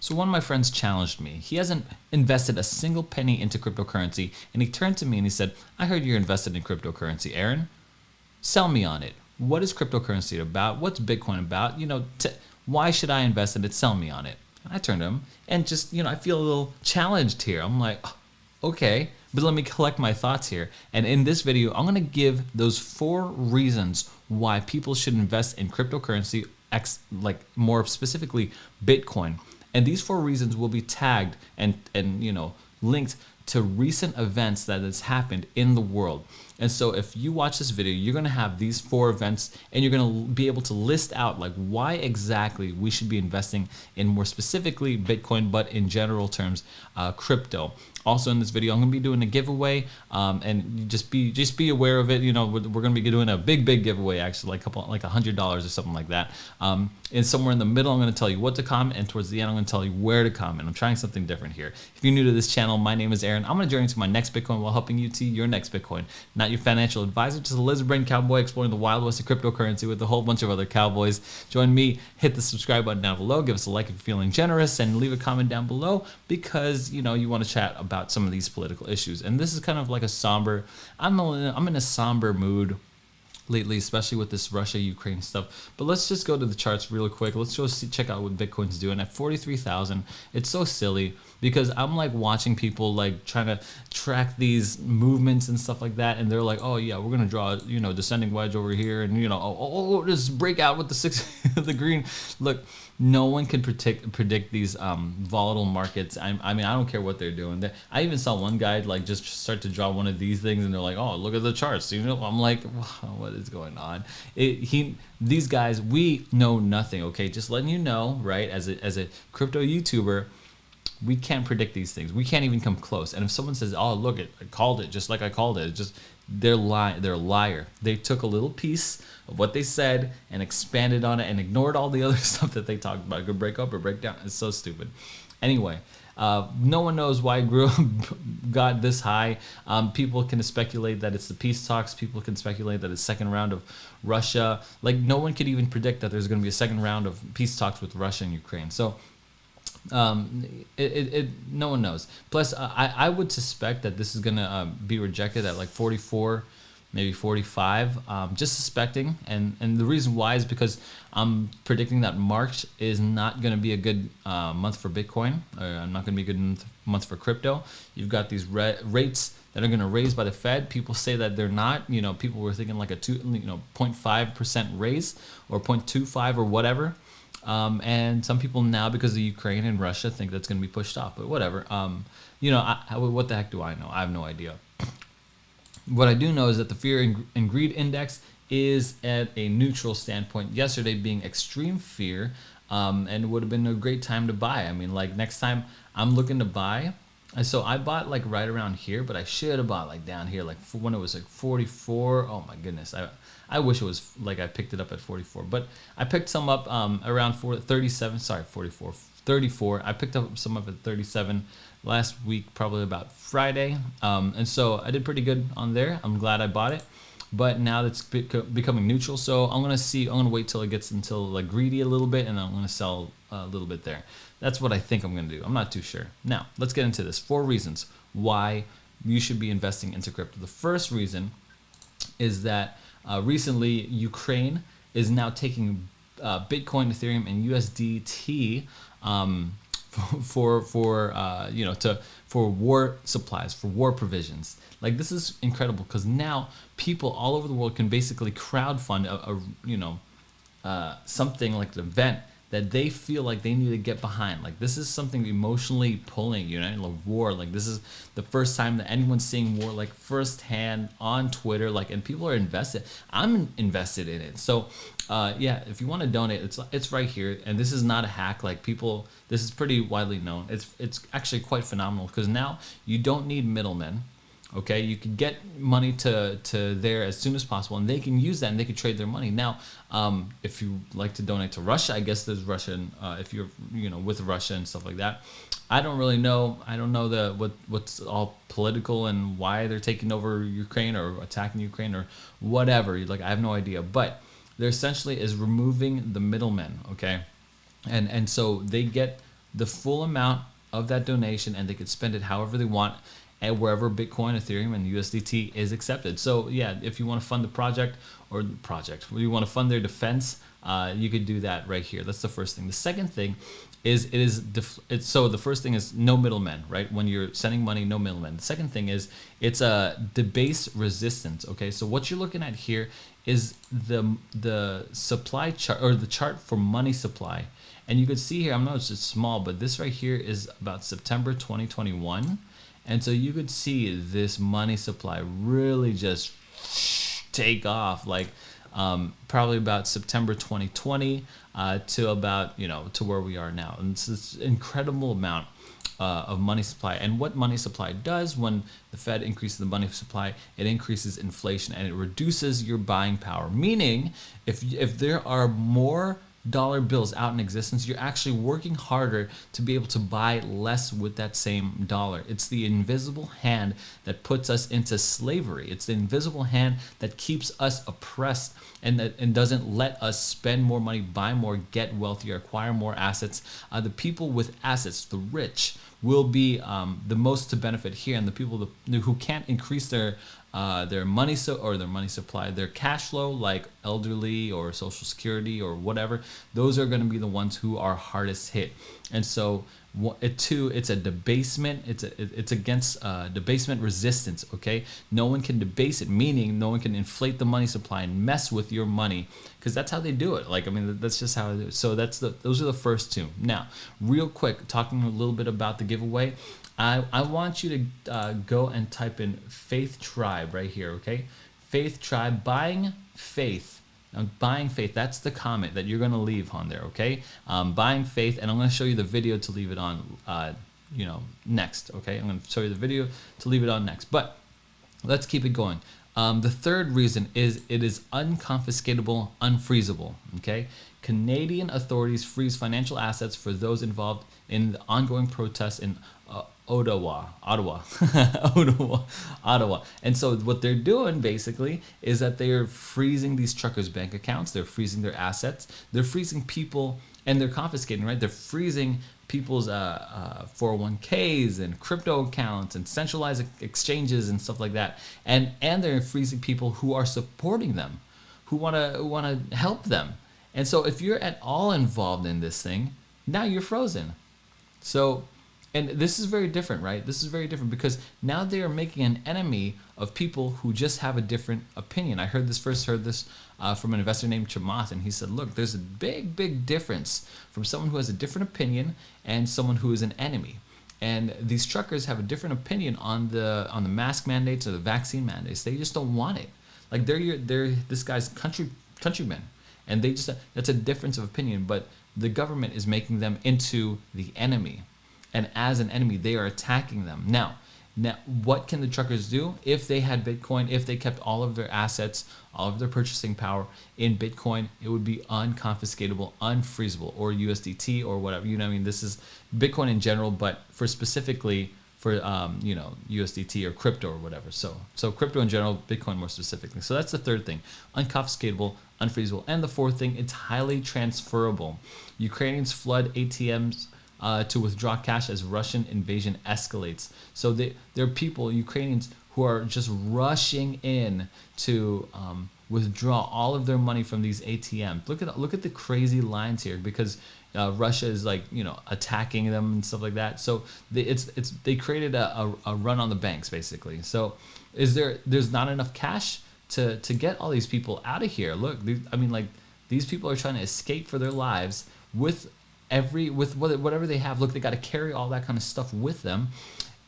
So one of my friends challenged me. He hasn't invested a single penny into cryptocurrency, and he turned to me and he said, "I heard you're invested in cryptocurrency, Aaron. Sell me on it. What is cryptocurrency about? What's Bitcoin about? Why should I invest in it? Sell me on it." And I turned to him and just, I feel a little challenged here. I'm like, "Oh, okay, but let me collect my thoughts here." And in this video, I'm gonna give those 4 reasons why people should invest in cryptocurrency, like more specifically Bitcoin. And these 4 reasons will be tagged and linked to recent events that has happened in the world. And so if you watch this video, you're gonna have these 4 events and you're gonna be able to list out like why exactly we should be investing in more specifically Bitcoin, but in general terms, crypto. Also in this video, I'm gonna be doing a giveaway, and just be aware of it. We're gonna be doing a big giveaway, actually, like $100 or something like that. And somewhere in the middle, I'm gonna tell you what to comment, and towards the end, I'm gonna tell you where to comment. I'm trying something different here. If you're new to this channel, my name is Aaron. I'm gonna journey to my next Bitcoin while helping you to your next Bitcoin. Not your financial advisor, just a lizard brain cowboy exploring the wild west of cryptocurrency with a whole bunch of other cowboys. Join me, hit the subscribe button down below, give us a like if you're feeling generous, and leave a comment down below because you want to chat about some of these political issues. And this is kind of like a somber, I'm in a somber mood lately, especially with this Russia-Ukraine stuff. But let's just go to the charts real quick. Let's go check out what Bitcoin's doing at 43,000. It's so silly because I'm like watching people like trying to track these movements and stuff like that, and they're like, "Oh yeah, we're gonna draw descending wedge over here, and just break out with the 6 the green." Look, no one can predict these volatile markets. I mean, I don't care what they're doing. I even saw one guy like just start to draw one of these things, and they're like, "Oh, look at the charts." I'm like, what is going on? These guys, we know nothing. Okay, just letting you know, right? As a crypto YouTuber, we can't predict these things. We can't even come close. And if someone says, "Oh, look, I called it," just like I called it, they're a liar. They took a little piece of what they said and expanded on it and ignored all the other stuff that they talked about. It could break up or break down. It's so stupid. Anyway, no one knows why it got this high. People can speculate that it's the peace talks. People can speculate that it's second round of Russia. Like, no one could even predict that there's going to be a second round of peace talks with Russia and Ukraine. So no one knows. Plus, I would suspect that this is gonna be rejected at like 44, maybe 45. Just suspecting, and the reason why is because I'm predicting that March is not gonna be a good month for Bitcoin, or not gonna be a good month for crypto. You've got these rates that are gonna raise by the Fed. People say that they're not. People were thinking like a 0.5% raise or 0.25 or whatever. And some people now, because of Ukraine and Russia, think that's going to be pushed off. But whatever. What the heck do I know? I have no idea. What I do know is that the fear and greed index is at a neutral standpoint. Yesterday being extreme fear, and it would have been a great time to buy. I mean, like next time I'm looking to buy. And so I bought like right around here, but I should have bought like down here, like when it was like 44. Oh my goodness. I wish it was like I picked it up at 44, but I picked some up around 37. Sorry, 44, 34. I picked up some up at 37 last week, probably about Friday. And so I did pretty good on there. I'm glad I bought it. But now it's becoming neutral, so I'm gonna wait till it gets until like greedy a little bit, and I'm gonna sell a little bit there. That's what I think I'm gonna do. I'm not too sure. Now let's get into this. 4 reasons why you should be investing into crypto. The first reason is that recently Ukraine is now taking Bitcoin, Ethereum, and USDT for war supplies, for war provisions. Like, this is incredible because now people all over the world can basically crowdfund something like an event that they feel like they need to get behind. Like, this is something emotionally pulling, like war. Like, this is the first time that anyone's seeing war, like firsthand on Twitter, like, and people are invested. I'm invested in it. So, yeah, if you want to donate, it's right here. And this is not a hack. Like, this is pretty widely known. It's actually quite phenomenal because now you don't need middlemen. Okay, you can get money to there as soon as possible, and they can use that and they can trade their money. Now, if you like to donate to Russia, I guess there's Russian. If you're with Russia and stuff like that, I don't really know. I don't know what's all political and why they're taking over Ukraine or attacking Ukraine or whatever. Like, I have no idea. But there essentially is removing the middlemen. Okay, and so they get the full amount of that donation, and they could spend it however they want and wherever Bitcoin, Ethereum, and USDT is accepted. So yeah, if you want to fund the project or you want to fund their defense, you could do that right here. That's the first thing. The second thing is so the first thing is no middlemen, right? When you're sending money, no middlemen. The second thing is it's a debase resistance. Okay, so what you're looking at here is the supply chart, or the chart for money supply. And you could see here, I know it's just small, but this right here is about September 2021. And so you could see this money supply really just take off, like probably about September 2020 to about, to where we are now. And it's this incredible amount of money supply. And what money supply does when the Fed increases the money supply, it increases inflation and it reduces your buying power. Meaning, if there are more dollar bills out in existence, you're actually working harder to be able to buy less with that same dollar. It's the invisible hand that puts us into slavery. It's the invisible hand that keeps us oppressed and doesn't let us spend more money, buy more, get wealthier, acquire more assets. The people with assets, the rich, will be the most to benefit here, and the people who can't increase their money supply, their cash flow, like elderly or Social Security or whatever, those are going to be the ones who are hardest hit. And so it's a debasement. It's against debasement resistance. Okay, no one can debase it, meaning no one can inflate the money supply and mess with your money, because that's how they do it. That's just how it is. So those are the first two. Now, real quick, talking a little bit about the giveaway. I want you to go and type in Faith Tribe right here, okay? Faith Tribe, buying faith. Buying faith, that's the comment that you're going to leave on there, okay? Buying faith, and I'm going to show you the video to leave it on, next, okay? I'm going to show you the video to leave it on next, but let's keep it going. The third reason is it is unconfiscatable, unfreezable, okay? Canadian authorities freeze financial assets for those involved in the ongoing protests in Ottawa. And so what they're doing basically is that they're freezing these truckers' bank accounts, they're freezing their assets, they're freezing people, and they're confiscating, right? They're freezing people's 401ks and crypto accounts and centralized exchanges and stuff like that. And they're freezing people who are supporting them, who want to help them. And so if you're at all involved in this thing, now you're frozen. So, and this is very different, right? This is very different because now they are making an enemy of people who just have a different opinion. I first heard this from an investor named Chamath, and he said, look, there's a big difference from someone who has a different opinion and someone who is an enemy. And these truckers have a different opinion on the mask mandates or the vaccine mandates. They just don't want it. Like they're this guy's countrymen, and that's a difference of opinion, but the government is making them into the enemy. And as an enemy, they are attacking them. Now, what can the truckers do? If they had Bitcoin, if they kept all of their assets, all of their purchasing power in Bitcoin, it would be unconfiscatable, unfreezable, or USDT or whatever. This is Bitcoin in general, but specifically for USDT or crypto or whatever. So crypto in general, Bitcoin more specifically. So that's the third thing: unconfiscatable, unfreezable. And the fourth thing, it's highly transferable. Ukrainians flood ATMs to withdraw cash as Russian invasion escalates. So there are people, Ukrainians, who are just rushing in to withdraw all of their money from these ATMs. Look at the crazy lines here, because Russia is attacking them and stuff like that. So they created a run on the banks basically. So there's not enough cash to get all these people out of here. Look, these people are trying to escape for their lives with whatever they have. Look, they got to carry all that kind of stuff with them.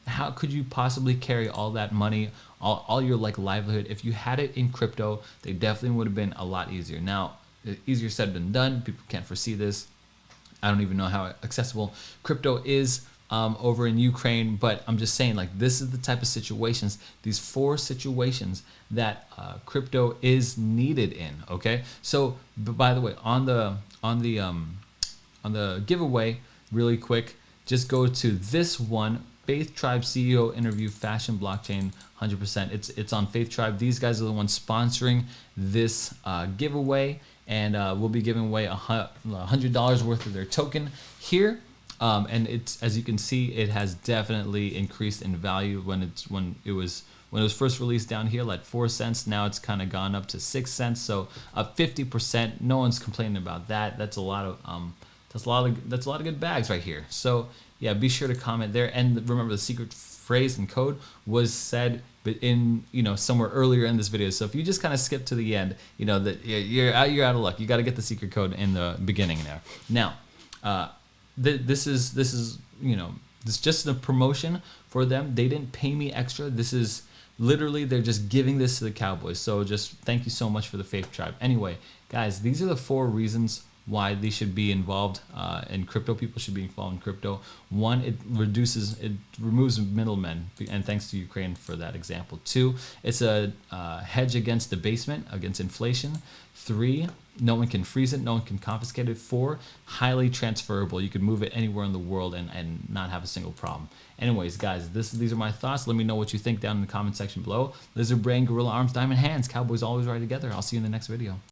How could you possibly carry all that money, all your livelihood? If you had it in crypto, they definitely would have been a lot easier. Now, easier said than done. People can't foresee this. I don't even know how accessible crypto is over in Ukraine, but I'm just saying, this is the type of situations, these 4 situations that crypto is needed in. Okay, so by the way, on the giveaway, really quick, just go to this one, Faith Tribe CEO interview, fashion blockchain 100%. It's on Faith Tribe. These guys are the ones sponsoring this giveaway, and we'll be giving away $100 worth of their token here. And it's, as you can see, it has definitely increased in value when it was first released down here, like 4 cents. Now it's kind of gone up to 6 cents, so up 50%. No one's complaining about that. That's a lot of that's a lot of good bags right here. So yeah, be sure to comment there, and remember the secret phrase and code was said in, you know, somewhere earlier in this video. So if you just kind of skip to the end, you know that you're out of luck. You got to get the secret code in the beginning there. Now, this is you know, this is just a promotion for them. They didn't pay me extra. This is literally, they're just giving this to the Cowboys. So just thank you so much for the Faith Tribe. Anyway, guys, these are the 4 reasons why they should be involved in crypto. People should be involved in crypto. 1, it removes middlemen, and thanks to Ukraine for that example. 2, it's a hedge against debasement, against inflation. 3, no one can freeze it, no one can confiscate it. 4, highly transferable. You can move it anywhere in the world and not have a single problem. Anyways, guys, these are my thoughts. Let me know what you think down in the comment section below. Lizard brain, gorilla arms, diamond hands. Cowboys always ride together. I'll see you in the next video.